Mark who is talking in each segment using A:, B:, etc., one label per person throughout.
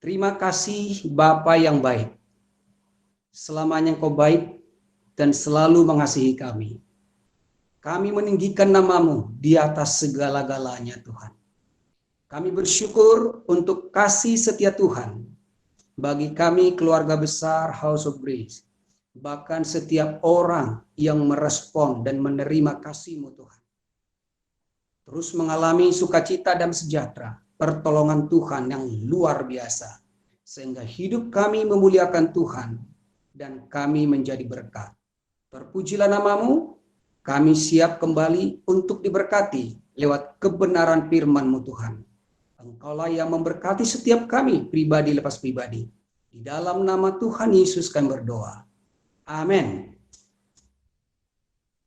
A: Terima kasih Bapa yang baik. Selamanya Engkau baik dan selalu mengasihi kami. Kami meninggikan nama-Mu di atas segala-galanya Tuhan. Kami bersyukur untuk kasih setia Tuhan bagi kami keluarga besar House of Grace. Bahkan setiap orang yang merespon dan menerima kasih-Mu Tuhan. Terus mengalami sukacita dan sejahtera, pertolongan Tuhan yang luar biasa. Sehingga hidup kami memuliakan Tuhan dan kami menjadi berkat. Terpujilah nama-Mu, kami siap kembali untuk diberkati lewat kebenaran firman-Mu Tuhan. Engkaulah yang memberkati setiap kami, pribadi lepas pribadi. Di dalam nama Tuhan Yesus kami berdoa. Amin.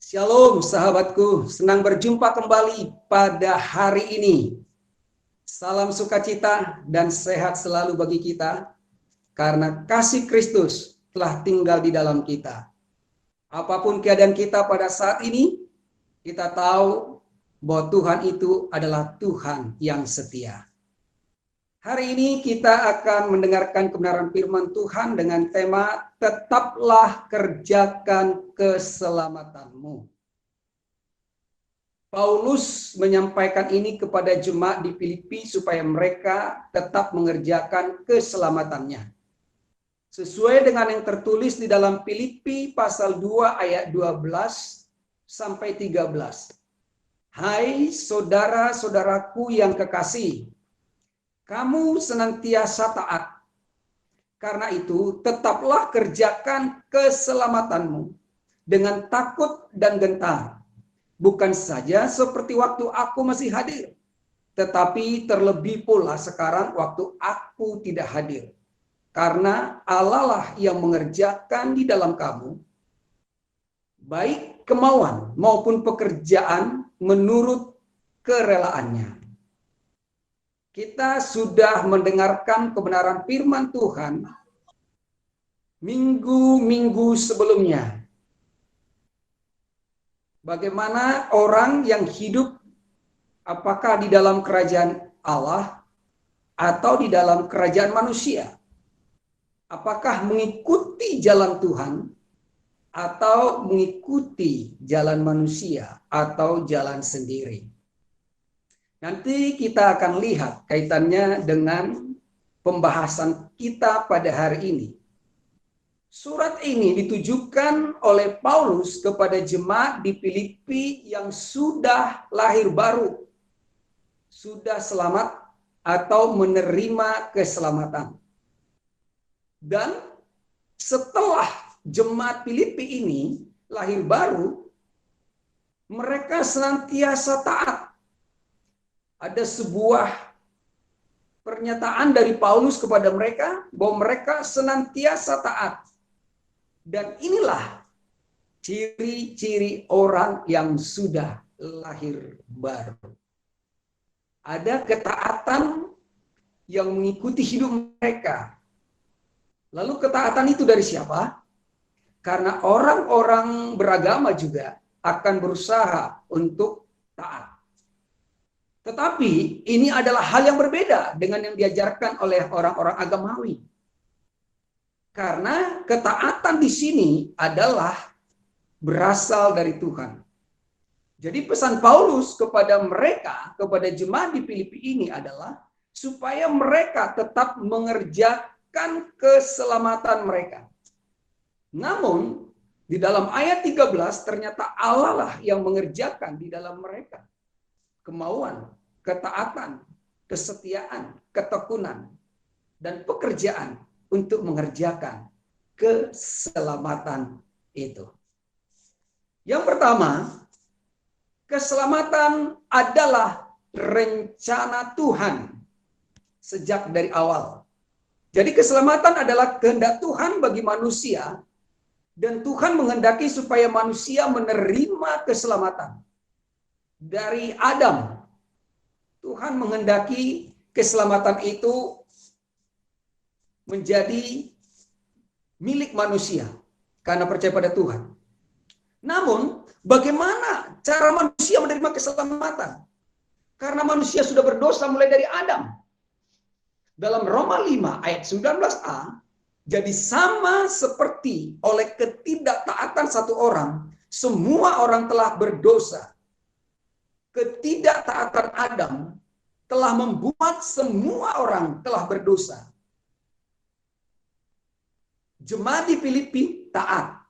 A: Shalom sahabatku, senang berjumpa kembali pada hari ini. Salam sukacita dan sehat selalu bagi kita, karena kasih Kristus telah tinggal di dalam kita. Apapun keadaan kita pada saat ini, kita tahu bahwa Tuhan itu adalah Tuhan yang setia. Hari ini kita akan mendengarkan kebenaran firman Tuhan dengan tema tetaplah kerjakan keselamatanmu. Paulus menyampaikan ini kepada jemaat di Filipi supaya mereka tetap mengerjakan keselamatannya. Sesuai dengan yang tertulis di dalam Filipi pasal 2 ayat 12 sampai 13. Hai saudara-saudaraku yang kekasih, kamu senantiasa taat. Karena itu, tetaplah kerjakan keselamatanmu dengan takut dan gentar. Bukan saja seperti waktu aku masih hadir, tetapi terlebih pula sekarang waktu aku tidak hadir. Karena Allah lah yang mengerjakan di dalam kamu, baik kemauan maupun pekerjaan menurut kerelaannya. Kita sudah mendengarkan kebenaran firman Tuhan minggu-minggu sebelumnya. Bagaimana orang yang hidup apakah di dalam kerajaan Allah atau di dalam kerajaan manusia? Apakah mengikuti jalan Tuhan atau mengikuti jalan manusia atau jalan sendiri? Nanti kita akan lihat kaitannya dengan pembahasan kita pada hari ini. Surat ini ditujukan oleh Paulus kepada jemaat di Filipi yang sudah lahir baru, sudah selamat atau menerima keselamatan. Dan setelah jemaat Filipi ini lahir baru, mereka senantiasa taat. Ada sebuah pernyataan dari Paulus kepada mereka bahwa mereka senantiasa taat. Dan inilah ciri-ciri orang yang sudah lahir baru. Ada ketaatan yang mengikuti hidup mereka. Lalu ketaatan itu dari siapa? Karena orang-orang beragama juga akan berusaha untuk taat. Tetapi ini adalah hal yang berbeda dengan yang diajarkan oleh orang-orang agamawi. Karena ketaatan di sini adalah berasal dari Tuhan. Jadi pesan Paulus kepada mereka, kepada jemaat di Filipi ini adalah supaya mereka tetap mengerjakan keselamatan mereka. Namun di dalam ayat 13 ternyata Allah lah yang mengerjakan di dalam mereka. Kemauan, ketaatan, kesetiaan, ketekunan, dan pekerjaan untuk mengerjakan keselamatan itu. Yang pertama, keselamatan adalah rencana Tuhan sejak dari awal. Jadi keselamatan adalah kehendak Tuhan bagi manusia, dan Tuhan menghendaki supaya manusia menerima keselamatan. Dari Adam, Tuhan menghendaki keselamatan itu menjadi milik manusia karena percaya pada Tuhan. Namun, bagaimana cara manusia menerima keselamatan? Karena manusia sudah berdosa mulai dari Adam. dalam Roma 5 ayat 19a, jadi sama seperti oleh ketidaktaatan satu orang, semua orang telah berdosa. Ketidaktaatan Adam telah membuat semua orang telah berdosa. Jemaat di Filipi taat,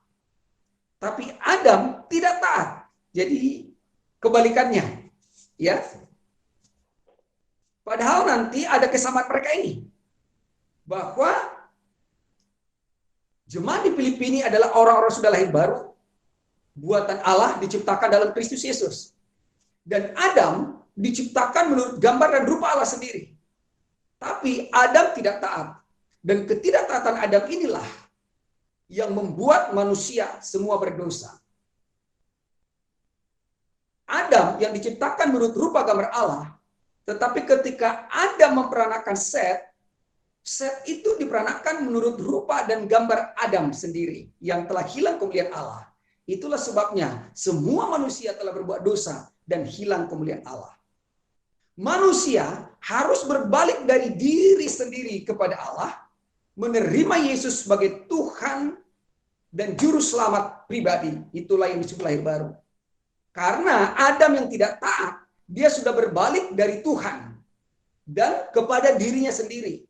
A: tapi Adam tidak taat. Jadi kebalikannya, ya. Padahal nanti ada kesamaan mereka ini, bahwa jemaat di Filipi ini adalah orang-orang sudah lahir baru, buatan Allah diciptakan dalam Kristus Yesus. Dan Adam diciptakan menurut gambar dan rupa Allah sendiri. Tapi Adam tidak taat. Dan ketidaktaatan Adam inilah yang membuat manusia semua berdosa. Adam yang diciptakan menurut rupa gambar Allah, tetapi ketika Adam memperanakan Set itu diperanakan menurut rupa dan gambar Adam sendiri yang telah hilang kemuliaan Allah. Itulah sebabnya semua manusia telah berbuat dosa dan hilang kemuliaan Allah. Manusia harus berbalik dari diri sendiri kepada Allah, menerima Yesus sebagai Tuhan dan Juru Selamat pribadi. Itulah yang disebut lahir baru. Karena Adam yang tidak taat, dia sudah berbalik dari Tuhan dan kepada dirinya sendiri.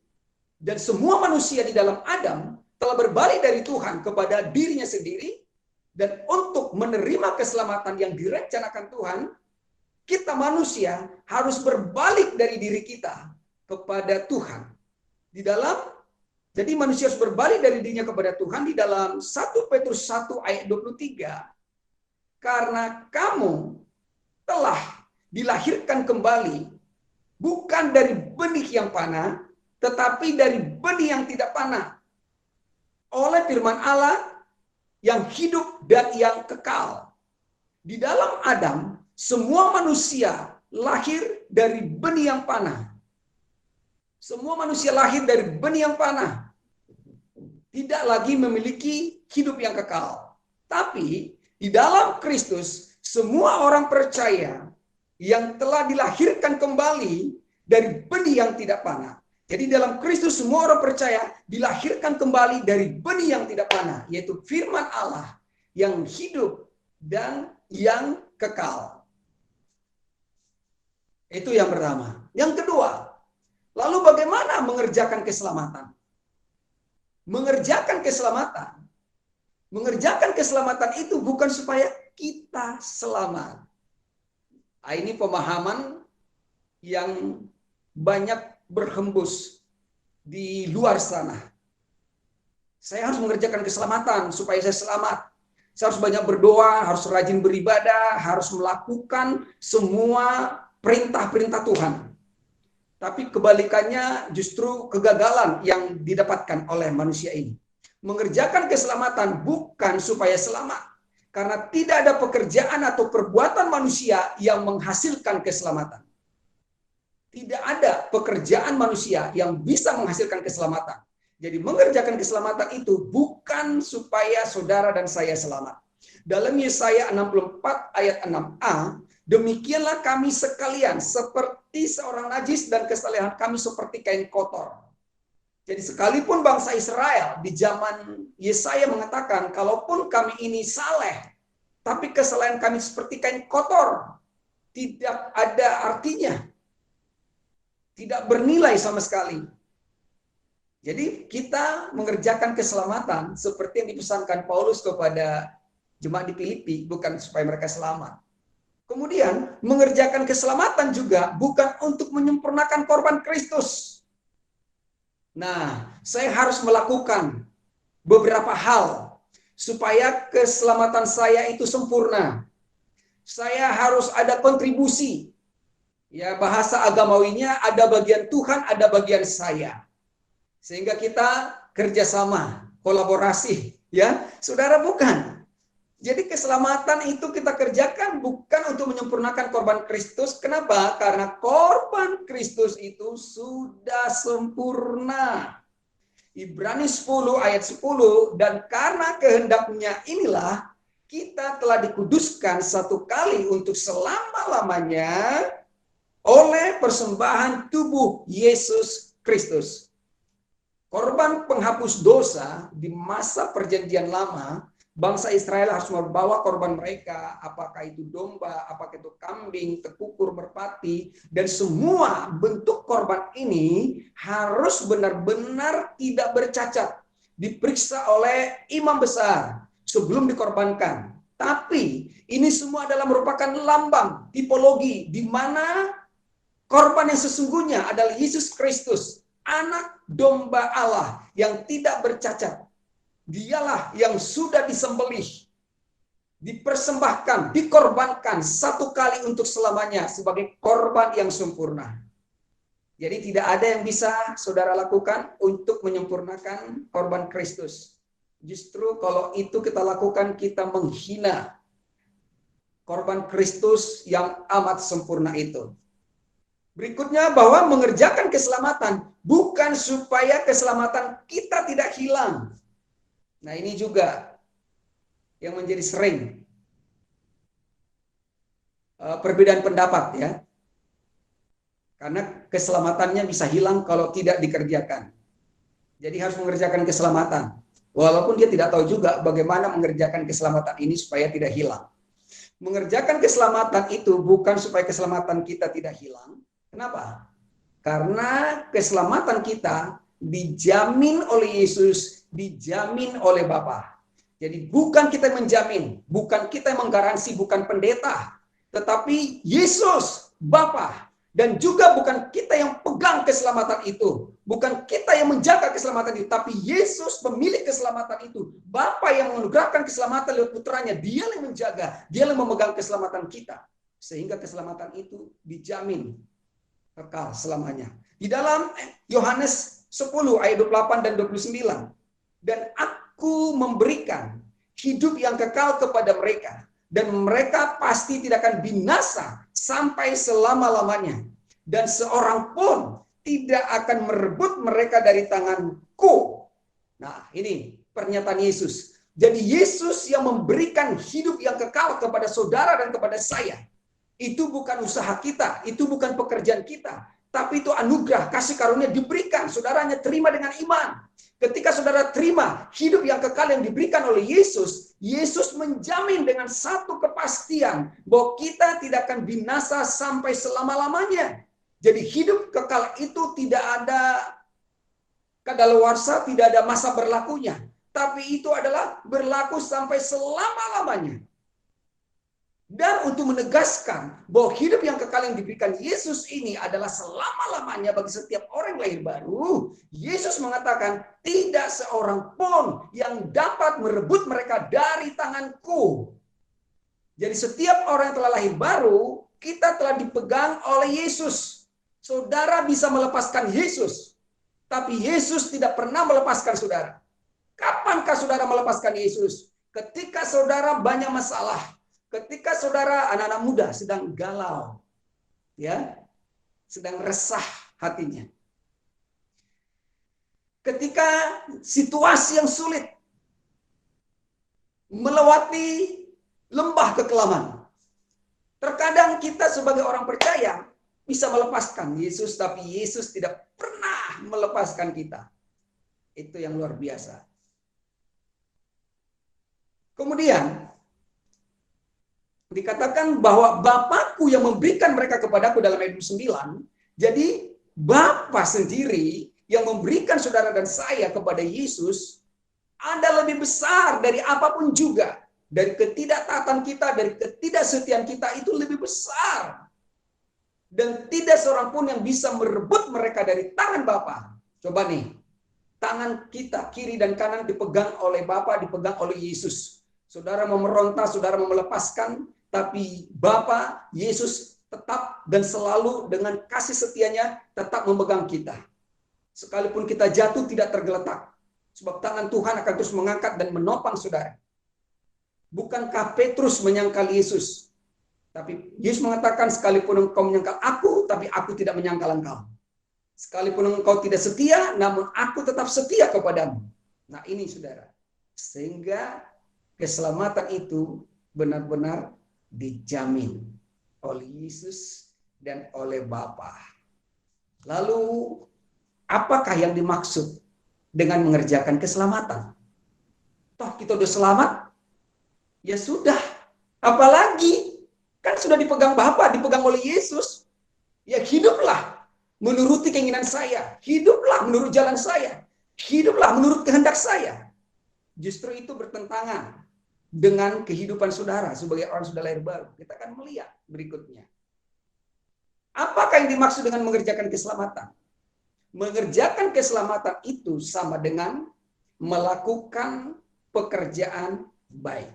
A: Dan semua manusia di dalam Adam telah berbalik dari Tuhan kepada dirinya sendiri. Dan untuk menerima keselamatan yang direncanakan Tuhan, kita manusia harus berbalik dari diri kita kepada Tuhan. Jadi manusia harus berbalik dari dirinya kepada Tuhan di dalam 1 Petrus 1 ayat 23. Karena kamu telah dilahirkan kembali bukan dari benih yang panah, tetapi dari benih yang tidak panah, oleh firman Allah yang hidup dan yang kekal. Di dalam Adam, semua manusia lahir dari benih yang panah. Semua manusia lahir dari benih yang panah. Tidak lagi memiliki hidup yang kekal. Tapi di dalam Kristus, semua orang percaya yang telah dilahirkan kembali dari benih yang tidak panah. Jadi dalam Kristus semua orang percaya dilahirkan kembali dari benih yang tidak panah, yaitu firman Allah yang hidup dan yang kekal. Itu yang pertama. Yang kedua, lalu bagaimana mengerjakan keselamatan? Mengerjakan keselamatan itu bukan supaya kita selamat. Nah, ini pemahaman yang banyak berhembus di luar sana. Saya harus mengerjakan keselamatan supaya saya selamat. Saya harus banyak berdoa, harus rajin beribadah, harus melakukan semua perintah-perintah Tuhan. Tapi kebalikannya justru kegagalan yang didapatkan oleh manusia ini. Mengerjakan keselamatan bukan supaya selamat. Karena tidak ada pekerjaan atau perbuatan manusia yang menghasilkan keselamatan. Tidak ada pekerjaan manusia yang bisa menghasilkan keselamatan. Jadi mengerjakan keselamatan itu bukan supaya saudara dan saya selamat. Dalam Yesaya 64 ayat 6a, demikianlah kami sekalian seperti seorang najis dan kesalehan kami seperti kain kotor. Jadi sekalipun bangsa Israel di zaman Yesaya mengatakan, kalaupun kami ini saleh, tapi kesalahan kami seperti kain kotor, tidak ada artinya, tidak bernilai sama sekali. Jadi kita mengerjakan keselamatan seperti yang dipesankan Paulus kepada jemaat di Filipi, bukan supaya mereka selamat. Kemudian mengerjakan keselamatan juga bukan untuk menyempurnakan korban Kristus. Nah, saya harus melakukan beberapa hal supaya keselamatan saya itu sempurna. Saya harus ada kontribusi. Ya, bahasa agamawinya ada bagian Tuhan, ada bagian saya. Sehingga kita kerjasama, kolaborasi. Ya, saudara, bukan. Jadi keselamatan itu kita kerjakan bukan untuk menyempurnakan korban Kristus. Kenapa? Karena korban Kristus itu sudah sempurna. Ibrani 10 ayat 10, dan karena kehendaknya inilah kita telah dikuduskan satu kali untuk selama-lamanya oleh persembahan tubuh Yesus Kristus. Korban penghapus dosa di masa perjanjian lama, bangsa Israel harus membawa korban mereka, apakah itu domba, apakah itu kambing, tekukur, merpati, dan semua bentuk korban ini harus benar-benar tidak bercacat, diperiksa oleh imam besar sebelum dikorbankan. Tapi ini semua adalah merupakan lambang, tipologi, di mana korban yang sesungguhnya adalah Yesus Kristus, anak domba Allah yang tidak bercacat. Dialah yang sudah disembelih, dipersembahkan, dikorbankan satu kali untuk selamanya sebagai korban yang sempurna. Jadi tidak ada yang bisa saudara lakukan untuk menyempurnakan korban Kristus. Justru kalau itu kita lakukan, kita menghina korban Kristus yang amat sempurna itu. Berikutnya, bahwa mengerjakan keselamatan bukan supaya keselamatan kita tidak hilang. Nah, ini juga yang menjadi sering perbedaan pendapat ya. Karena keselamatannya bisa hilang kalau tidak dikerjakan. Jadi harus mengerjakan keselamatan. Walaupun dia tidak tahu juga bagaimana mengerjakan keselamatan ini supaya tidak hilang. Mengerjakan keselamatan itu bukan supaya keselamatan kita tidak hilang. Kenapa? Karena keselamatan kita dijamin oleh Yesus, dijamin oleh Bapa. Jadi bukan kita yang menjamin, bukan kita yang menggaransi, bukan pendeta, tetapi Yesus, Bapa. Dan juga bukan kita yang pegang keselamatan itu, bukan kita yang menjaga keselamatan itu, tapi Yesus pemilik keselamatan itu. Bapa yang menganugerahkan keselamatan lewat putranya, dia yang menjaga, dia yang memegang keselamatan kita. Sehingga keselamatan itu dijamin kekal selamanya. Di dalam Yohanes 10 ayat 28 dan 29. Dan aku memberikan hidup yang kekal kepada mereka, dan mereka pasti tidak akan binasa sampai selama-lamanya. Dan seorang pun tidak akan merebut mereka dari tanganku. Nah, ini pernyataan Yesus. Jadi Yesus yang memberikan hidup yang kekal kepada saudara dan kepada saya. Itu bukan usaha kita, itu bukan pekerjaan kita, tapi itu anugerah, kasih karunia diberikan. Saudaranya terima dengan iman. Ketika saudara terima hidup yang kekal yang diberikan oleh Yesus, Yesus menjamin dengan satu kepastian bahwa kita tidak akan binasa sampai selama-lamanya. Jadi hidup kekal itu tidak ada kadaluarsa, tidak ada masa berlakunya, tapi itu adalah berlaku sampai selama-lamanya. Dan untuk menegaskan bahwa hidup yang kekal yang diberikan Yesus ini adalah selama-lamanya bagi setiap orang yang lahir baru, Yesus mengatakan, tidak seorang pun yang dapat merebut mereka dari tanganku. Jadi setiap orang yang telah lahir baru, kita telah dipegang oleh Yesus. Saudara bisa melepaskan Yesus, tapi Yesus tidak pernah melepaskan saudara. Kapankah saudara melepaskan Yesus? Ketika saudara banyak masalah. Ketika saudara anak-anak muda sedang galau, ya, sedang resah hatinya. Ketika situasi yang sulit, melewati lembah kekelaman. Terkadang kita sebagai orang percaya bisa melepaskan Yesus, tapi Yesus tidak pernah melepaskan kita. Itu yang luar biasa. Kemudian dikatakan bahwa Bapakku yang memberikan mereka kepadaku dalam ayat 9. Jadi Bapa sendiri yang memberikan saudara dan saya kepada Yesus ada lebih besar dari apapun juga. Dari ketidaktaatan kita, dari ketidaksetiaan kita itu lebih besar. Dan tidak seorang pun yang bisa merebut mereka dari tangan Bapa. Coba nih, tangan kita kiri dan kanan dipegang oleh Bapa, dipegang oleh Yesus. Saudara mau meronta, saudara mau melepaskan, tapi Bapa Yesus tetap dan selalu dengan kasih setianya tetap memegang kita. Sekalipun kita jatuh tidak tergeletak. Sebab tangan Tuhan akan terus mengangkat dan menopang saudara. Bukankah Petrus menyangkal Yesus? Tapi Yesus mengatakan, sekalipun engkau menyangkal aku, tapi aku tidak menyangkal engkau. Sekalipun engkau tidak setia, namun aku tetap setia kepadamu. Nah ini saudara. Sehingga keselamatan itu benar-benar dijamin oleh Yesus dan oleh Bapa. Lalu apakah yang dimaksud dengan mengerjakan keselamatan? Toh kita udah selamat, ya sudah. Apalagi, kan sudah dipegang Bapa, dipegang oleh Yesus. Ya hiduplah menuruti keinginan saya. Hiduplah menurut jalan saya. Hiduplah menurut kehendak saya. Justru itu bertentangan dengan kehidupan saudara sebagai orang sudah lahir baru. Kita akan melihat berikutnya. Apakah yang dimaksud dengan mengerjakan keselamatan? Mengerjakan keselamatan itu sama dengan melakukan pekerjaan baik.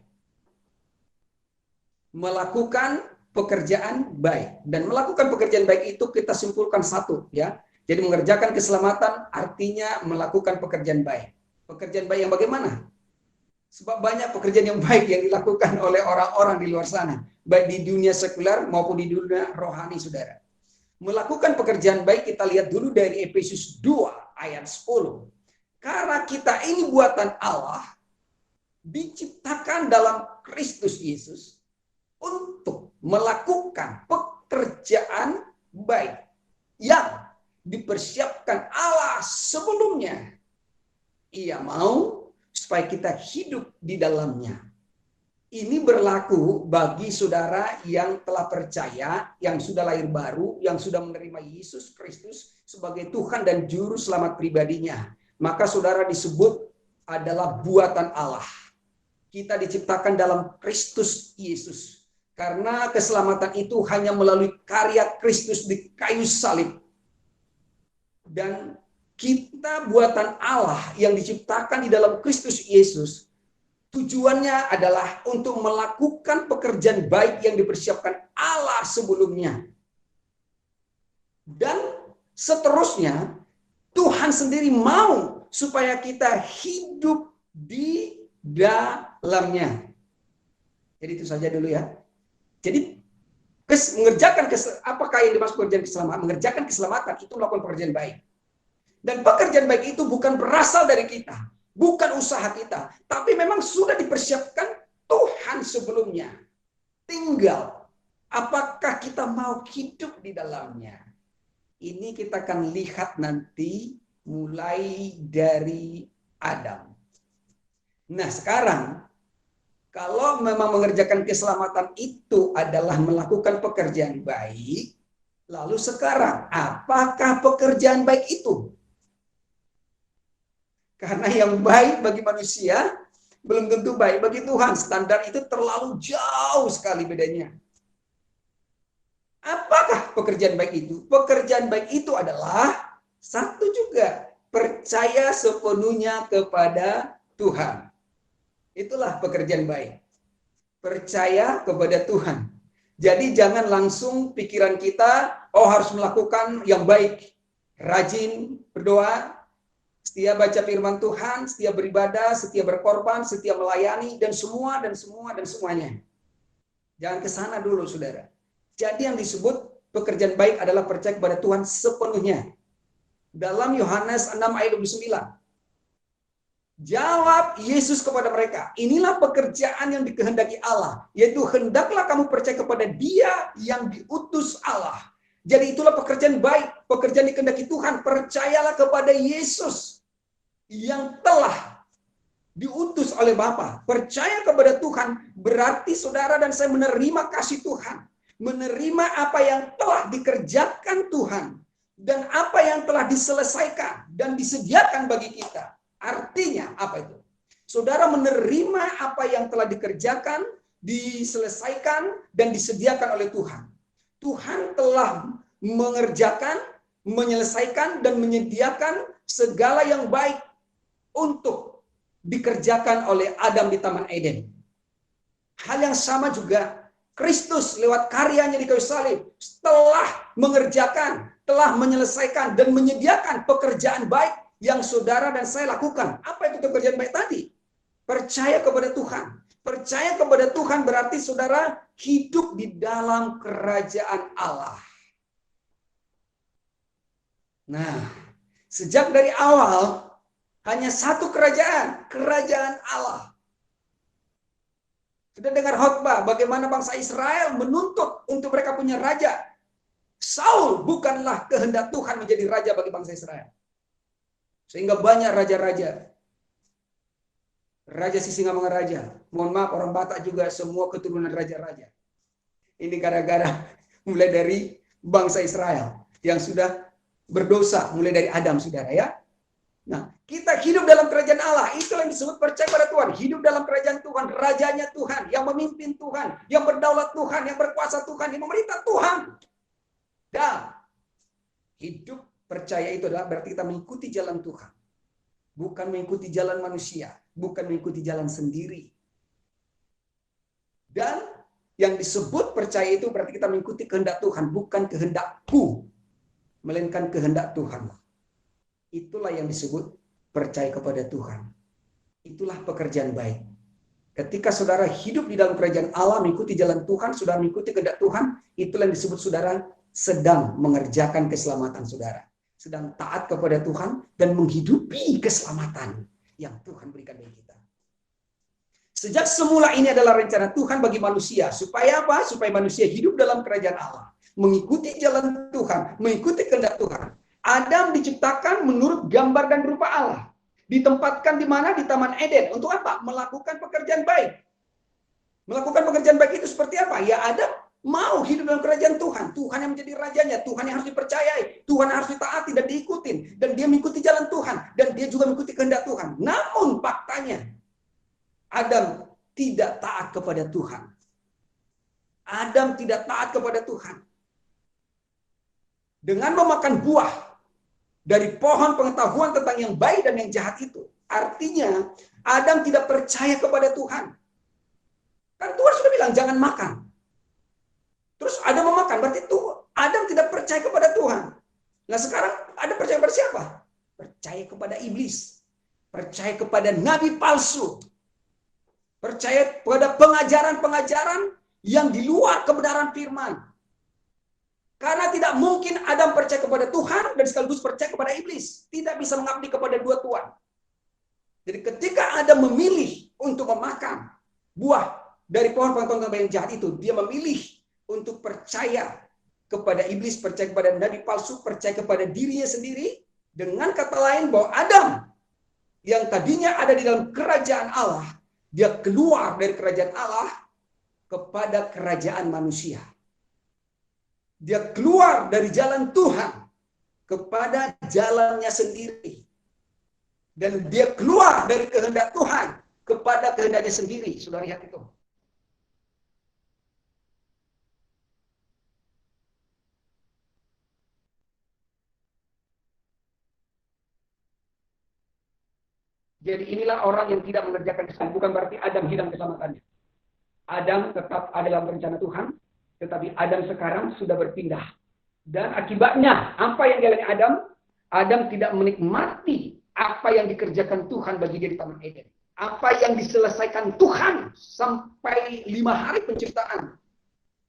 A: Melakukan pekerjaan baik. Dan melakukan pekerjaan baik itu kita simpulkan satu, ya. Jadi mengerjakan keselamatan artinya melakukan pekerjaan baik. Pekerjaan baik yang bagaimana? Sebab banyak pekerjaan yang baik yang dilakukan oleh orang-orang di luar sana, baik di dunia sekuler maupun di dunia rohani, saudara. Melakukan pekerjaan baik kita lihat dulu dari Efesus 2 ayat 10. Karena kita ini buatan Allah, diciptakan dalam Kristus Yesus untuk melakukan pekerjaan baik yang dipersiapkan Allah sebelumnya. Ia mau supaya kita hidup di dalamnya. Ini berlaku bagi saudara yang telah percaya, yang sudah lahir baru, yang sudah menerima Yesus Kristus sebagai Tuhan dan Juru Selamat pribadinya. Maka saudara disebut adalah buatan Allah. Kita diciptakan dalam Kristus Yesus. Karena keselamatan itu hanya melalui karya Kristus di kayu salib. Dan kita buatan Allah yang diciptakan di dalam Kristus Yesus. Tujuannya adalah untuk melakukan pekerjaan baik yang dipersiapkan Allah sebelumnya. Dan seterusnya, Tuhan sendiri mau supaya kita hidup di dalamnya. Jadi itu saja dulu ya. Jadi apakah yang dimaksud pekerjaan keselamatan? Mengerjakan keselamatan itu melakukan pekerjaan baik. Dan pekerjaan baik itu bukan berasal dari kita. Bukan usaha kita, tapi memang sudah dipersiapkan Tuhan sebelumnya. Tinggal, apakah kita mau hidup di dalamnya? Ini kita akan lihat nanti mulai dari Adam. Nah sekarang, kalau memang mengerjakan keselamatan itu adalah melakukan pekerjaan baik, lalu sekarang, apakah pekerjaan baik itu? Karena yang baik bagi manusia belum tentu baik bagi Tuhan. Standar itu terlalu jauh sekali bedanya. Apakah pekerjaan baik itu? Pekerjaan baik itu adalah satu juga, percaya sepenuhnya kepada Tuhan. Itulah pekerjaan baik. Percaya kepada Tuhan. Jadi jangan langsung pikiran kita, oh harus melakukan yang baik. Rajin berdoa, setia baca firman Tuhan, setia beribadah, setia berkorban, setia melayani, dan semuanya. Jangan ke sana dulu, saudara. Jadi yang disebut pekerjaan baik adalah percaya kepada Tuhan sepenuhnya. Dalam Yohanes 6 ayat 29. Jawab Yesus kepada mereka, inilah pekerjaan yang dikehendaki Allah, yaitu hendaklah kamu percaya kepada Dia yang diutus Allah. Jadi itulah pekerjaan baik, pekerjaan dikehendaki Tuhan. Percayalah kepada Yesus yang telah diutus oleh Bapa. Percaya kepada Tuhan berarti saudara dan saya menerima kasih Tuhan. Menerima apa yang telah dikerjakan Tuhan. Dan apa yang telah diselesaikan dan disediakan bagi kita. Artinya apa itu? Saudara menerima apa yang telah dikerjakan, diselesaikan, dan disediakan oleh Tuhan. Tuhan telah mengerjakan, menyelesaikan, dan menyediakan segala yang baik untuk dikerjakan oleh Adam di Taman Eden. Hal yang sama juga, Kristus lewat karyanya di kayu salib telah mengerjakan, telah menyelesaikan, dan menyediakan pekerjaan baik yang saudara dan saya lakukan. Apa itu pekerjaan baik tadi? Percaya kepada Tuhan. Percaya kepada Tuhan berarti saudara hidup di dalam kerajaan Allah. Nah, sejak dari awal hanya satu kerajaan, kerajaan Allah. Sudah dengar khotbah bagaimana bangsa Israel menuntut untuk mereka punya raja. Saul bukanlah kehendak Tuhan menjadi raja bagi bangsa Israel. Sehingga banyak raja-raja. Raja Sisingamangaraja. Mohon maaf, orang Batak juga semua keturunan raja-raja. Ini gara-gara mulai dari bangsa Israel yang sudah berdosa mulai dari Adam, saudara ya. Nah, kita hidup dalam kerajaan Allah. Itu yang disebut percaya pada Tuhan. Hidup dalam kerajaan Tuhan. Rajanya Tuhan. Yang memimpin Tuhan. Yang berdaulat Tuhan. Yang berkuasa Tuhan. Yang memerintah Tuhan. Dan hidup percaya itu adalah berarti kita mengikuti jalan Tuhan. Bukan mengikuti jalan manusia. Bukan mengikuti jalan sendiri. Dan yang disebut percaya itu berarti kita mengikuti kehendak Tuhan. Bukan kehendakku. Melainkan kehendak Tuhan. Itulah yang disebut percaya kepada Tuhan. Itulah pekerjaan baik. Ketika saudara hidup di dalam kerajaan Allah, mengikuti jalan Tuhan, saudara mengikuti kehendak Tuhan, itulah yang disebut saudara sedang mengerjakan keselamatan saudara. Sedang taat kepada Tuhan dan menghidupi keselamatan yang Tuhan berikan bagi kita. Sejak semula ini adalah rencana Tuhan bagi manusia. Supaya apa? Supaya manusia hidup dalam kerajaan Allah. Mengikuti jalan Tuhan, mengikuti kehendak Tuhan. Adam diciptakan menurut gambar dan rupa Allah. Ditempatkan di mana? Di Taman Eden. Untuk apa? Melakukan pekerjaan baik. Melakukan pekerjaan baik itu seperti apa? Ya Adam mau hidup dalam kerajaan Tuhan. Tuhan yang menjadi rajanya. Tuhan yang harus dipercayai. Tuhan yang harus ditaati dan diikutin. Dan dia mengikuti jalan Tuhan. Dan dia juga mengikuti kehendak Tuhan. Namun faktanya, Adam tidak taat kepada Tuhan. Adam tidak taat kepada Tuhan. Dengan memakan buah dari pohon pengetahuan tentang yang baik dan yang jahat itu. Artinya, Adam tidak percaya kepada Tuhan. Kan Tuhan sudah bilang, jangan makan. Terus Adam memakan, berarti itu Adam tidak percaya kepada Tuhan. Nah sekarang, Adam percaya kepada siapa? Percaya kepada iblis. Percaya kepada nabi palsu. Percaya kepada pengajaran-pengajaran yang di luar kebenaran firman. Karena tidak mungkin Adam percaya kepada Tuhan dan sekaligus percaya kepada iblis. Tidak bisa mengabdi kepada dua tuan. Jadi ketika Adam memilih untuk memakan buah dari pohon pengetahuan yang jahat itu, dia memilih untuk percaya kepada iblis, percaya kepada nabi palsu, percaya kepada dirinya sendiri. Dengan kata lain bahwa Adam yang tadinya ada di dalam kerajaan Allah, dia keluar dari kerajaan Allah kepada kerajaan manusia. Dia keluar dari jalan Tuhan kepada jalannya sendiri. Dan dia keluar dari kehendak Tuhan kepada kehendaknya sendiri. Saudara lihat itu. Jadi inilah orang yang tidak mengerjakan keselamatan. Bukan berarti Adam hilang keselamatannya. Adam tetap ada dalam rencana Tuhan. Tetapi Adam sekarang sudah berpindah. Dan akibatnya, apa yang dialami Adam? Adam tidak menikmati apa yang dikerjakan Tuhan bagi dia di Taman Eden. Apa yang diselesaikan Tuhan sampai 5 hari penciptaan.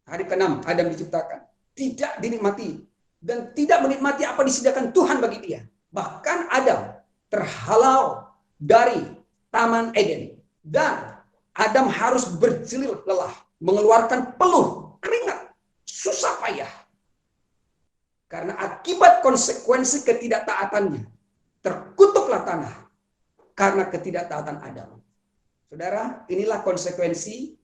A: Hari ke-6 Adam diciptakan. Tidak dinikmati. Dan tidak menikmati apa disediakan Tuhan bagi dia. Bahkan Adam terhalau dari Taman Eden. Dan Adam harus berjelil lelah. Mengeluarkan peluh, keringat, susah payah. Karena akibat konsekuensi ketidaktaatannya, terkutuklah tanah karena ketidaktaatan Adam. Saudara, inilah konsekuensi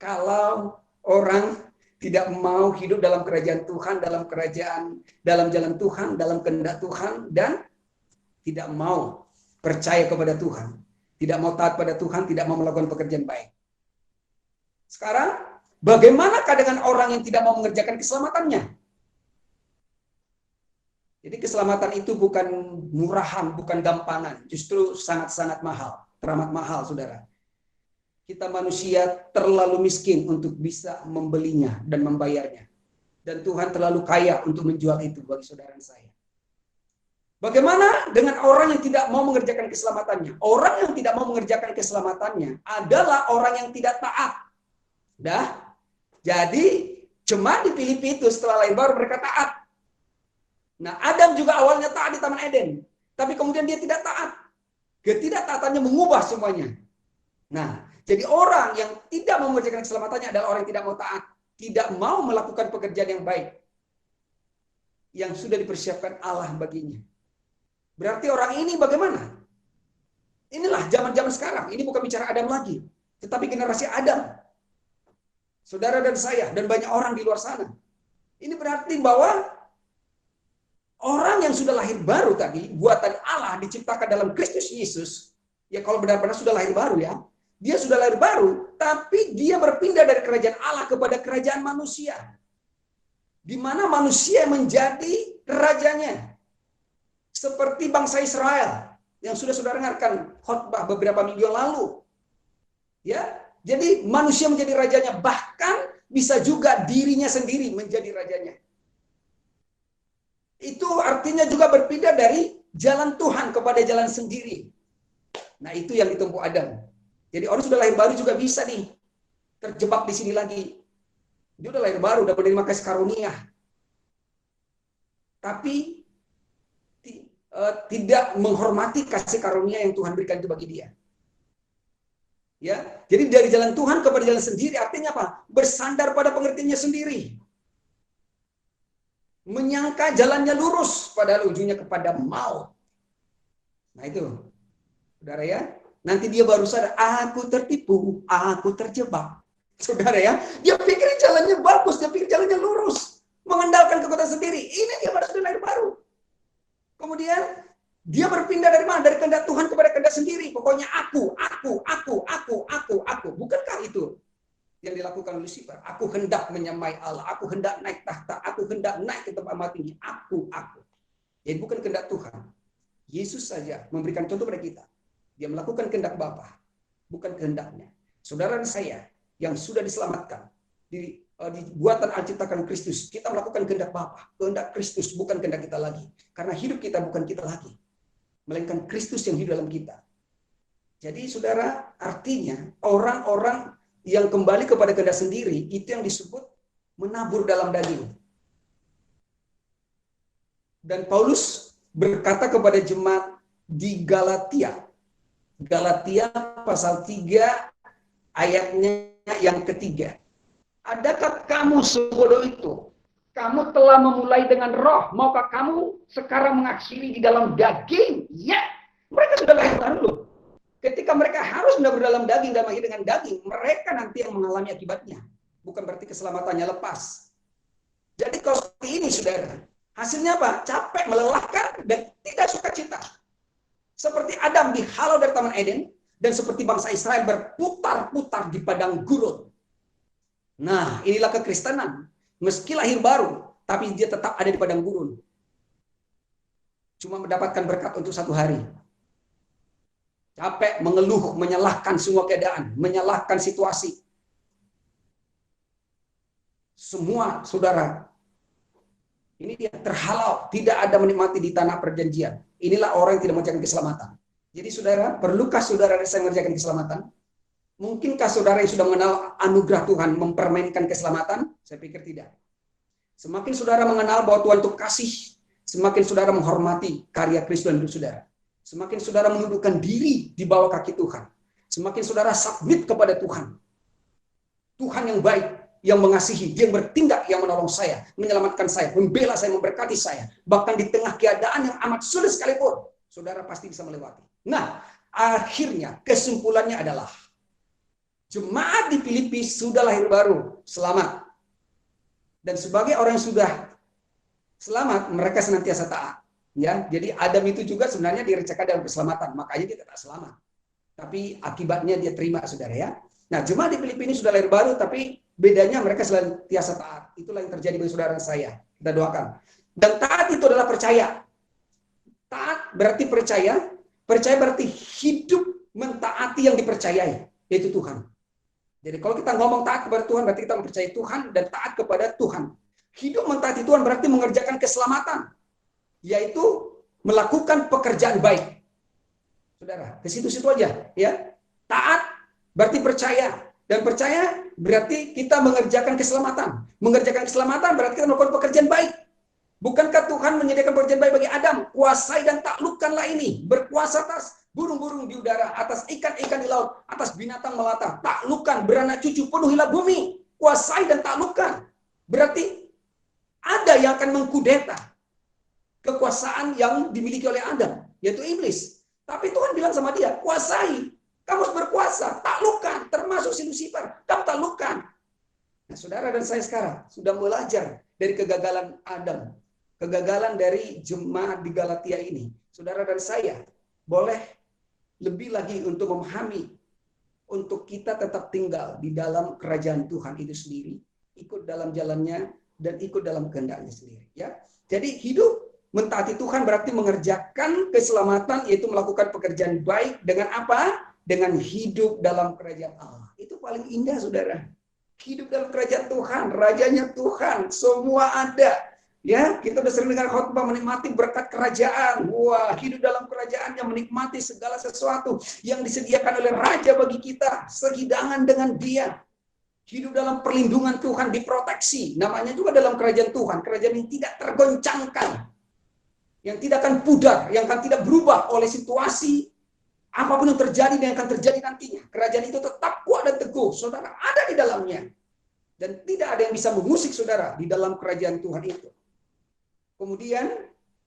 A: kalau orang tidak mau hidup dalam kerajaan Tuhan, dalam jalan Tuhan, dalam kehendak Tuhan, dan tidak mau percaya kepada Tuhan, tidak mau taat pada Tuhan, tidak mau melakukan pekerjaan baik. Sekarang, bagaimanakah dengan orang yang tidak mau mengerjakan keselamatannya? Jadi keselamatan itu bukan murahan, bukan gampangan. Justru sangat-sangat mahal, teramat mahal, saudara. Kita manusia terlalu miskin untuk bisa membelinya dan membayarnya. Dan Tuhan terlalu kaya untuk menjual itu bagi saudara saya. Bagaimana dengan orang yang tidak mau mengerjakan keselamatannya? Orang yang tidak mau mengerjakan keselamatannya adalah orang yang tidak taat. Jadi cuma dipilih itu setelah lahir baru mereka taat. Nah, Adam juga awalnya taat di Taman Eden, tapi kemudian dia tidak taat. Ketidaktaatannya mengubah semuanya. Nah, jadi orang yang tidak mau mengerjakan keselamatannya adalah orang yang tidak mau taat, tidak mau melakukan pekerjaan yang baik yang sudah dipersiapkan Allah baginya. Berarti orang ini bagaimana? Inilah zaman-zaman sekarang. Ini bukan bicara Adam lagi, tetapi generasi Adam. Saudara dan saya, dan banyak orang di luar sana. Ini berarti bahwa orang yang sudah lahir baru tadi, buatan Allah, diciptakan dalam Kristus Yesus, ya kalau benar-benar sudah lahir baru ya, dia sudah lahir baru, tapi dia berpindah dari kerajaan Allah kepada kerajaan manusia. Di mana manusia menjadi rajanya. Seperti bangsa Israel, yang sudah saudara dengarkan khotbah beberapa minggu yang lalu. Ya, jadi manusia menjadi rajanya, bahkan bisa juga dirinya sendiri menjadi rajanya. Itu artinya juga berpindah dari jalan Tuhan kepada jalan sendiri. Nah, itu yang ditempuh Adam. Jadi orang sudah lahir baru juga bisa nih terjebak di sini lagi. Dia udah lahir baru, udah menerima kasih karunia. Tapi tidak menghormati kasih karunia yang Tuhan berikan itu bagi dia. Ya, jadi dari jalan Tuhan kepada jalan sendiri artinya apa? Bersandar pada pengertiannya sendiri. Menyangka jalannya lurus, padahal ujungnya kepada maut. Nah itu, saudara ya. Nanti dia baru sadar, aku tertipu, aku terjebak. Saudara ya, dia pikir jalannya bagus, dia pikir jalannya lurus. Mengandalkan kekuatan sendiri. Ini dia baru sudah lahir baru. Kemudian, dia berpindah dari mana? Dari kehendak Tuhan kepada kehendak sendiri. Pokoknya aku. Bukankah itu yang dilakukan Lucifer? Aku hendak menyamai Allah, aku hendak naik tahta, aku hendak naik ke tempat amat tinggi. Aku. Jadi bukan kehendak Tuhan. Yesus saja memberikan contoh pada kita. Dia melakukan kehendak Bapa, bukan kehendaknya. Saudara dan saya yang sudah diselamatkan di buatan Allah ciptakan Kristus, kita melakukan kehendak Bapa, kehendak Kristus, bukan kehendak kita lagi. Karena hidup kita bukan kita lagi, melainkan Kristus yang hidup dalam kita. Jadi saudara, artinya orang-orang yang kembali kepada kehendak sendiri, itu yang disebut menabur dalam daging. Dan Paulus berkata kepada jemaat di Galatia pasal 3 ayatnya yang ketiga. Adakah kamu sebodoh itu? Kamu telah memulai dengan roh, maukah kamu sekarang mengakhiri di dalam daging? Ya, mereka sudah lahir baru. Ketika mereka harus menabur dalam daging dan mengakhiri dengan daging, mereka nanti yang mengalami akibatnya. Bukan berarti keselamatannya lepas. Jadi kalau seperti ini, saudara, hasilnya apa? Capek, melelahkan, dan tidak sukacita. Seperti Adam dihalau dari Taman Eden, dan seperti bangsa Israel berputar-putar di padang gurun. Nah, inilah kekristenan. Meski lahir baru, tapi dia tetap ada di padang gurun. Cuma mendapatkan berkat untuk 1 hari. Capek, mengeluh, menyalahkan semua keadaan, menyalahkan situasi. Semua, saudara, ini dia terhalau, tidak ada menikmati di tanah perjanjian. Inilah orang yang tidak mengerjakan keselamatan. Jadi saudara, perlukah saudara yang mengerjakan keselamatan? Mungkinkah saudara yang sudah mengenal anugerah Tuhan mempermainkan keselamatan? Saya pikir tidak. Semakin saudara mengenal bahwa Tuhan itu kasih, semakin saudara menghormati karya Kristus dalam hidup saudara. Semakin saudara menundukkan diri di bawah kaki Tuhan. Semakin saudara submit kepada Tuhan. Tuhan yang baik, yang mengasihi, dia yang bertindak, yang menolong saya, menyelamatkan saya, membela saya, memberkati saya. Bahkan di tengah keadaan yang amat sulit sekalipun, saudara pasti bisa melewati. Nah, akhirnya kesimpulannya adalah jemaat di Filipi sudah lahir baru, selamat. Dan sebagai orang yang sudah selamat, mereka senantiasa taat. Ya, jadi Adam itu juga sebenarnya direcakan dalam keselamatan, makanya dia tidak selamat. Tapi akibatnya dia terima, saudara ya. Nah, jemaat di Filipi ini sudah lahir baru, tapi bedanya mereka senantiasa taat. Itulah yang terjadi bagi saudara saya. Kita doakan. Dan taat itu adalah percaya. Taat berarti percaya. Percaya berarti hidup mentaati yang dipercayai, yaitu Tuhan. Jadi kalau kita ngomong taat kepada Tuhan, berarti kita mempercayai Tuhan dan taat kepada Tuhan. Hidup mentaati Tuhan berarti mengerjakan keselamatan, yaitu melakukan pekerjaan baik. Saudara, ke situ-situ aja, ya. Taat berarti percaya, dan percaya berarti kita mengerjakan keselamatan. Mengerjakan keselamatan berarti kita melakukan pekerjaan baik. Bukankah Tuhan menyediakan pekerjaan baik bagi Adam? Kuasai dan taklukkanlah ini, berkuasa atas burung-burung di udara, atas ikan-ikan di laut, atas binatang melata, taklukkan, beranak cucu, penuhilah bumi, kuasai dan taklukkan. Berarti ada yang akan mengkudeta kekuasaan yang dimiliki oleh Adam. yaitu iblis. Tapi Tuhan bilang sama dia, kuasai. Kamu harus berkuasa, taklukkan, termasuk si Lucifer. Kamu taklukkan. Nah, saudara dan saya sekarang sudah belajar dari kegagalan Adam, kegagalan dari jemaat di Galatia ini. Saudara dan saya boleh lebih lagi untuk memahami, untuk kita tetap tinggal di dalam kerajaan Tuhan itu sendiri, ikut dalam jalannya dan ikut dalam kehendaknya sendiri. Ya, jadi hidup mentaati Tuhan berarti mengerjakan keselamatan, yaitu melakukan pekerjaan baik dengan apa? Dengan hidup dalam kerajaan Allah. Itu paling indah, saudara. Hidup dalam kerajaan Tuhan, rajanya Tuhan, semua ada. Ya, kita udah sering dengar khotbah menikmati berkat kerajaan. Wah, hidup dalam kerajaannya, menikmati segala sesuatu yang disediakan oleh raja bagi kita, sehidangan dengan dia. Hidup dalam perlindungan Tuhan, diproteksi. Namanya juga dalam kerajaan Tuhan, kerajaan yang tidak tergoncangkan, yang tidak akan pudar, yang akan tidak berubah oleh situasi apapun yang terjadi dan yang akan terjadi nantinya. Kerajaan itu tetap kuat dan teguh. Saudara ada di dalamnya. Dan tidak ada yang bisa mengusik saudara di dalam kerajaan Tuhan itu. Kemudian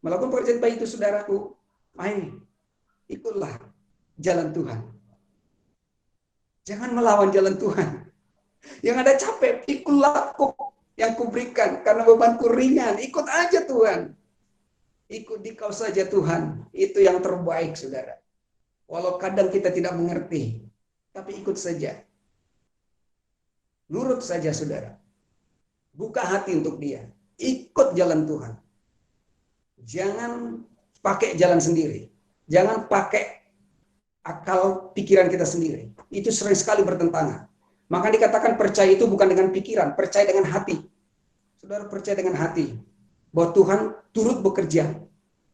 A: melakukan pekerjaan baik itu, saudaraku, ayo ikutlah jalan Tuhan. Jangan melawan jalan Tuhan. Yang ada capek, ikutlah yang kuberikan karena bebanku ringan. Ikut aja Tuhan. Ikut di kau saja Tuhan. Itu yang terbaik, saudara. Walau kadang kita tidak mengerti, tapi ikut saja. Nurut saja, saudara. Buka hati untuk dia. Ikut jalan Tuhan. Jangan pakai jalan sendiri. Jangan pakai akal pikiran kita sendiri. Itu sering sekali bertentangan. Maka dikatakan percaya itu bukan dengan pikiran, percaya dengan hati. Saudara percaya dengan hati bahwa Tuhan turut bekerja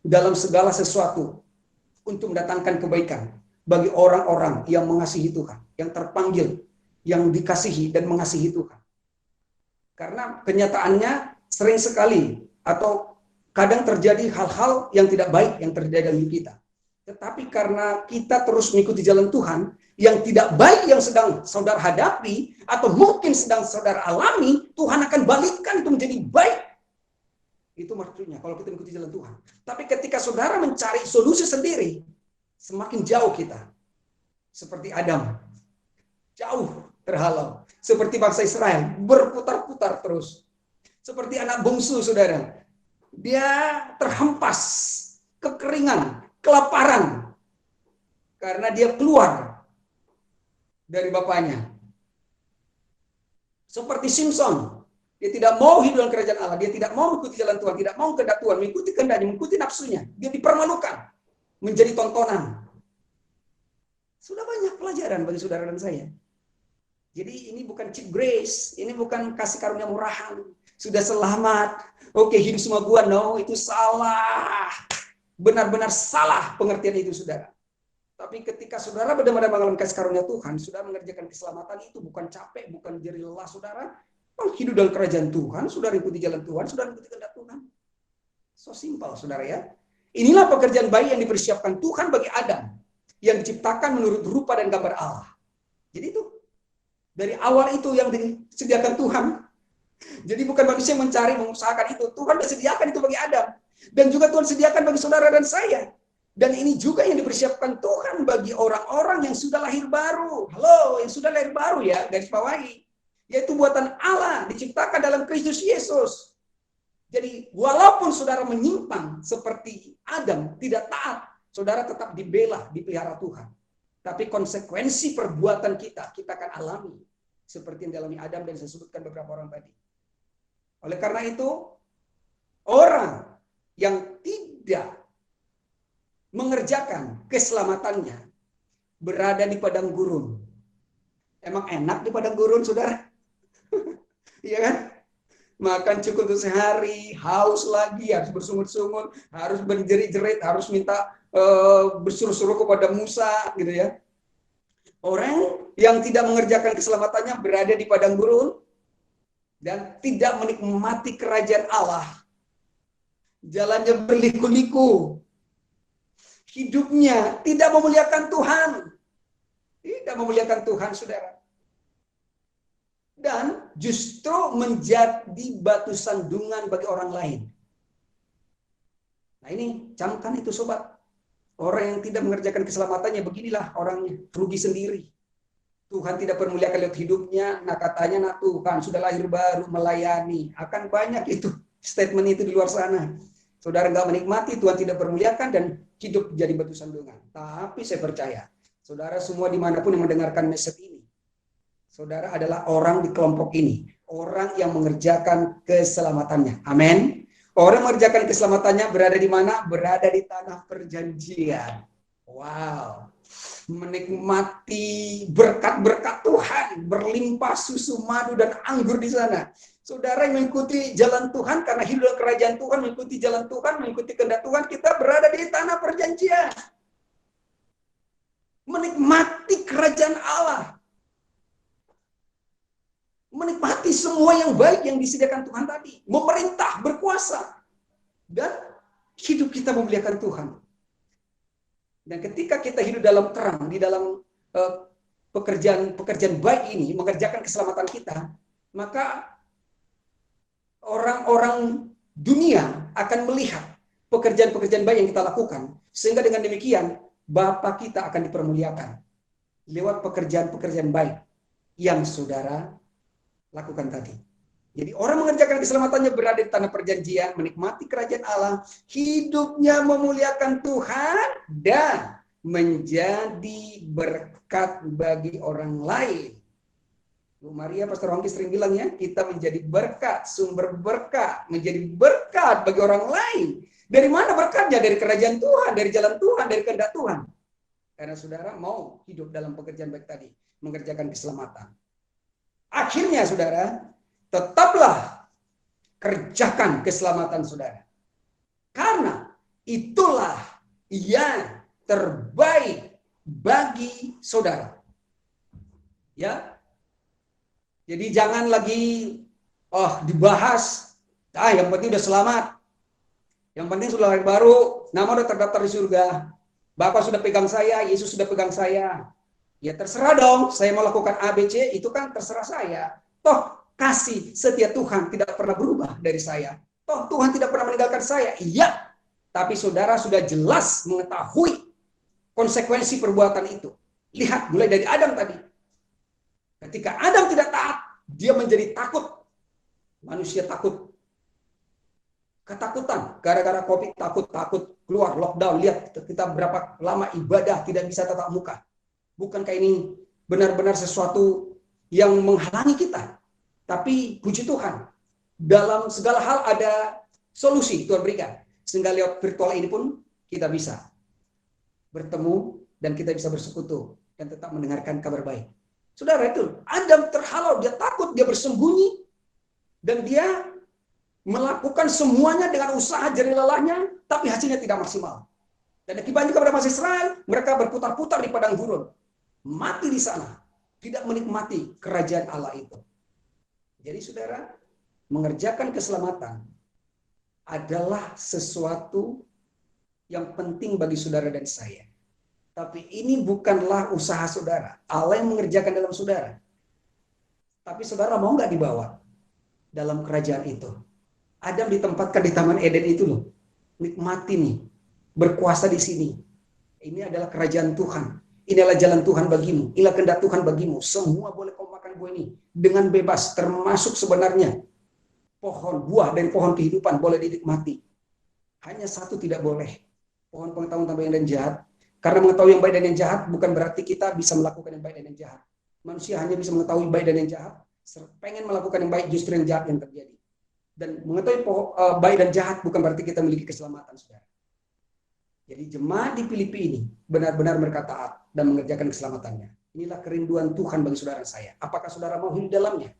A: dalam segala sesuatu untuk mendatangkan kebaikan bagi orang-orang yang mengasihi Tuhan, yang terpanggil, yang dikasihi dan mengasihi Tuhan. Karena kenyataannya sering sekali atau kadang terjadi hal-hal yang tidak baik yang terjadi dalam hidup kita. Tetapi karena kita terus mengikuti jalan Tuhan, yang tidak baik yang sedang saudara hadapi, atau mungkin sedang saudara alami, Tuhan akan balikkan itu menjadi baik. Itu maksudnya kalau kita mengikuti jalan Tuhan. Tapi ketika saudara mencari solusi sendiri, semakin jauh kita. Seperti Adam, jauh terhalau. Seperti bangsa Israel, berputar-putar terus. Seperti anak bungsu, saudara. Dia terhempas, kekeringan, kelaparan. Karena dia keluar dari bapaknya. Seperti Simpson, dia tidak mau hidup dalam kerajaan Allah, dia tidak mau mengikuti jalan Tuhan, tidak mau kehendak Tuhan, mengikuti kehendaknya, mengikuti nafsunya. Dia dipermalukan, menjadi tontonan. Sudah banyak pelajaran bagi saudara dan saya. Jadi ini bukan cheap grace, ini bukan kasih karunia murahan. Sudah selamat, oke hidup semua gua, no, itu salah. Benar-benar salah pengertian itu, saudara. Tapi ketika saudara benar-benar mengalami kasih karunia Tuhan, saudara mengerjakan keselamatan itu bukan capek, bukan jerih lelah, saudara. Hidup dalam kerajaan Tuhan, saudara ikuti jalan Tuhan, saudara ikuti kehendak Tuhan. So simpel, saudara ya. Inilah pekerjaan baik yang dipersiapkan Tuhan bagi Adam, yang diciptakan menurut rupa dan gambar Allah. Jadi itu, dari awal itu yang disediakan Tuhan. Jadi bukan manusia yang mencari, mengusahakan itu. Tuhan sudah sediakan itu bagi Adam. Dan juga Tuhan sediakan bagi saudara dan saya. Dan ini juga yang dipersiapkan Tuhan bagi orang-orang yang sudah lahir baru. Halo, yang sudah lahir baru ya, garis bawahi. Yaitu buatan Allah, diciptakan dalam Kristus Yesus. Jadi walaupun saudara menyimpang seperti Adam, tidak taat, saudara tetap dibela, dipelihara Tuhan. Tapi konsekuensi perbuatan kita akan alami. Seperti yang dialami Adam dan saya sebutkan beberapa orang tadi. Oleh karena itu, orang yang tidak mengerjakan keselamatannya berada di padang gurun. Emang enak di padang gurun, saudara? Iya kan? Makan cukup untuk sehari, haus lagi, harus bersungut-sungut, harus berjerit-jerit, harus minta bersuruh-suruh kepada Musa, gitu ya. Orang yang tidak mengerjakan keselamatannya berada di padang gurun dan tidak menikmati kerajaan Allah. Jalannya berliku-liku. Hidupnya tidak memuliakan Tuhan. Tidak memuliakan Tuhan, saudara. Dan justru menjadi batu sandungan bagi orang lain. Nah ini, camkan itu sobat. Orang yang tidak mengerjakan keselamatannya, beginilah orangnya, rugi sendiri. Tuhan tidak permuliakan lewat hidupnya, nah katanya, nah Tuhan sudah lahir baru melayani. Akan banyak itu, statement itu di luar sana. Saudara nggak menikmati, Tuhan tidak permuliakan, dan hidup jadi batu sandungan. Tapi saya percaya, saudara semua dimanapun yang mendengarkan message ini, saudara adalah orang di kelompok ini, orang yang mengerjakan keselamatannya. Amin. Orang mengerjakan keselamatannya berada di mana? Berada di tanah perjanjian. Wow. Menikmati berkat-berkat Tuhan, berlimpah susu, madu, dan anggur di sana. Saudara yang mengikuti jalan Tuhan, karena hidup kerajaan Tuhan, mengikuti jalan Tuhan, mengikuti kehendak Tuhan, kita berada di tanah perjanjian. Menikmati kerajaan Allah. Menikmati semua yang baik yang disediakan Tuhan tadi. Memerintah, berkuasa. Dan hidup kita memuliakan Tuhan. Dan ketika kita hidup dalam terang, di dalam pekerjaan baik ini, mengerjakan keselamatan kita, maka orang-orang dunia akan melihat pekerjaan-pekerjaan baik yang kita lakukan. Sehingga dengan demikian, Bapa kita akan dipermuliakan lewat pekerjaan-pekerjaan baik yang saudara lakukan tadi. Jadi orang mengerjakan keselamatannya berada di tanah perjanjian, menikmati kerajaan Allah, hidupnya memuliakan Tuhan, dan menjadi berkat bagi orang lain. Bu Maria, Pastor Hongki sering bilang ya, kita menjadi berkat, sumber berkat, menjadi berkat bagi orang lain. Dari mana berkatnya? Dari kerajaan Tuhan, dari jalan Tuhan, dari kehendak Tuhan. Karena saudara mau hidup dalam pekerjaan baik tadi, mengerjakan keselamatan. Akhirnya saudara, tetaplah kerjakan keselamatan saudara. Karena itulah yang terbaik bagi saudara. Ya. Jadi jangan lagi dibahas, yang penting udah selamat. Yang penting sudah lahir baru, nama udah terdaftar di surga. Bapak sudah pegang saya, Yesus sudah pegang saya. Ya terserah dong, saya mau lakukan ABC, itu kan terserah saya. Toh kasih setia Tuhan tidak pernah berubah dari saya. Toh Tuhan tidak pernah meninggalkan saya. Iya, tapi saudara sudah jelas mengetahui konsekuensi perbuatan itu. Lihat, mulai dari Adam tadi. Ketika Adam tidak taat, dia menjadi takut. Manusia takut. Ketakutan, gara-gara COVID takut keluar, lockdown. Lihat kita berapa lama ibadah tidak bisa tatap muka. Bukankah ini benar-benar sesuatu yang menghalangi kita? Tapi puji Tuhan, dalam segala hal ada solusi Tuhan berikan. Sehingga lewat virtual ini pun kita bisa bertemu dan kita bisa bersekutu dan tetap mendengarkan kabar baik. Saudara, itu Adam terhalau, dia takut, dia bersembunyi, dan dia melakukan semuanya dengan usaha jerih lelahnya, tapi hasilnya tidak maksimal. Dan akibatnya kepada bangsa Israel, mereka berputar-putar di padang gurun, mati di sana, tidak menikmati kerajaan Allah itu. Jadi saudara, mengerjakan keselamatan adalah sesuatu yang penting bagi saudara dan saya. Tapi ini bukanlah usaha saudara. Allah yang mengerjakan dalam saudara. Tapi saudara mau nggak dibawa dalam kerajaan itu? Adam ditempatkan di Taman Eden itu loh. Nikmati nih. Berkuasa di sini. Ini adalah kerajaan Tuhan. Inilah jalan Tuhan bagimu. Inilah kehendak Tuhan bagimu. Semua boleh kau makan buah ini dengan bebas. Termasuk sebenarnya buah dari pohon kehidupan boleh dinikmati. Hanya satu tidak boleh. Pohon pengetahuan tentang baik dan jahat. Karena mengetahui yang baik dan yang jahat bukan berarti kita bisa melakukan yang baik dan yang jahat. Manusia hanya bisa mengetahui baik dan yang jahat. Pengen melakukan yang baik, justru yang jahat yang terjadi. Dan mengetahui baik dan jahat bukan berarti kita memiliki keselamatan, saudara. Jadi jemaat di Filipi ini benar-benar mereka taat dan mengerjakan keselamatannya. Inilah kerinduan Tuhan bagi saudara saya. Apakah saudara mau hidup dalamnya?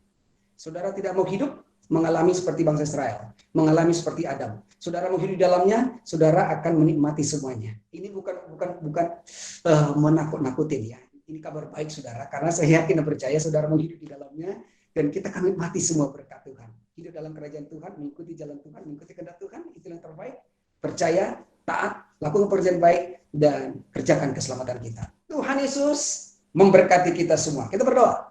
A: Saudara tidak mau hidup mengalami seperti bangsa Israel, mengalami seperti Adam. Saudara mau hidup di dalamnya, saudara akan menikmati semuanya. Ini bukan menakut-nakutin ya. Ini kabar baik saudara, karena saya yakin dan percaya saudara mau hidup di dalamnya, dan kita akan menikmati semua berkat Tuhan. Hidup dalam kerajaan Tuhan, mengikuti jalan Tuhan, mengikuti kehendak Tuhan, itu yang terbaik. Percaya, taat, lakukan pekerjaan baik, dan kerjakan keselamatan kita. Tuhan Yesus memberkati kita semua. Kita berdoa.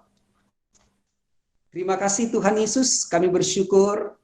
A: Terima kasih Tuhan Yesus, kami bersyukur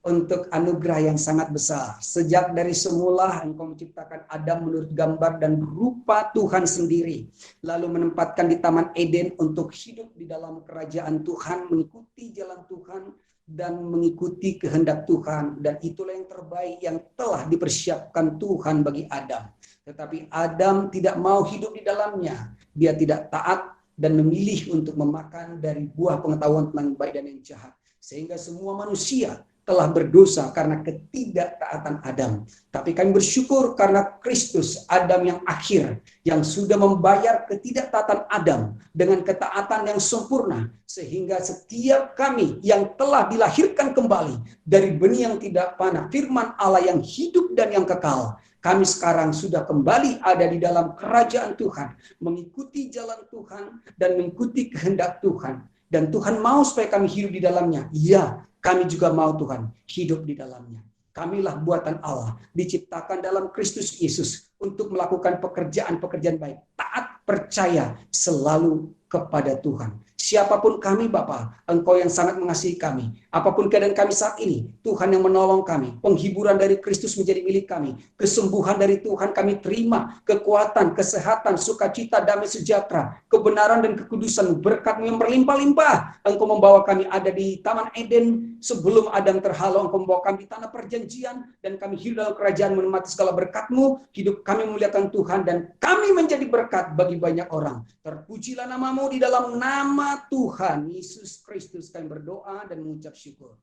A: untuk anugerah yang sangat besar. Sejak dari semula Engkau menciptakan Adam menurut gambar dan rupa Tuhan sendiri, lalu menempatkan di Taman Eden untuk hidup di dalam kerajaan Tuhan, mengikuti jalan Tuhan dan mengikuti kehendak Tuhan, dan itulah yang terbaik yang telah dipersiapkan Tuhan bagi Adam. Tetapi Adam tidak mau hidup di dalamnya. Dia tidak taat dan memilih untuk memakan dari buah pengetahuan tentang baik dan yang jahat. Sehingga semua manusia telah berdosa karena ketidaktaatan Adam. Tapi kami bersyukur karena Kristus, Adam yang akhir, yang sudah membayar ketidaktaatan Adam dengan ketaatan yang sempurna, sehingga setiap kami yang telah dilahirkan kembali dari benih yang tidak panah, firman Allah yang hidup dan yang kekal, kami sekarang sudah kembali ada di dalam kerajaan Tuhan, mengikuti jalan Tuhan dan mengikuti kehendak Tuhan. Dan Tuhan mau supaya kami hidup di dalamnya. Ya, kami juga mau Tuhan hidup di dalamnya. Kamilah buatan Allah, diciptakan dalam Kristus Yesus untuk melakukan pekerjaan-pekerjaan baik. Taat, percaya selalu kepada Tuhan. Siapapun kami Bapa, Engkau yang sangat mengasihi kami. Apapun keadaan kami saat ini, Tuhan yang menolong kami. Penghiburan dari Kristus menjadi milik kami. Kesembuhan dari Tuhan kami terima. Kekuatan, kesehatan, sukacita, damai sejahtera, kebenaran dan kekudusan, berkat-Mu yang berlimpah-limpah. Engkau membawa kami ada di Taman Eden sebelum Adam terhalau. Engkau membawa kami di tanah perjanjian, dan kami hidup dalam kerajaan menikmati segala berkat-Mu. Hidup kami memuliakan Tuhan, dan kami menjadi berkat bagi banyak orang. Terpujilah nama-Mu. Di dalam nama Tuhan Yesus Kristus kami berdoa dan mengucap syukur.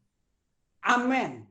A: Amin.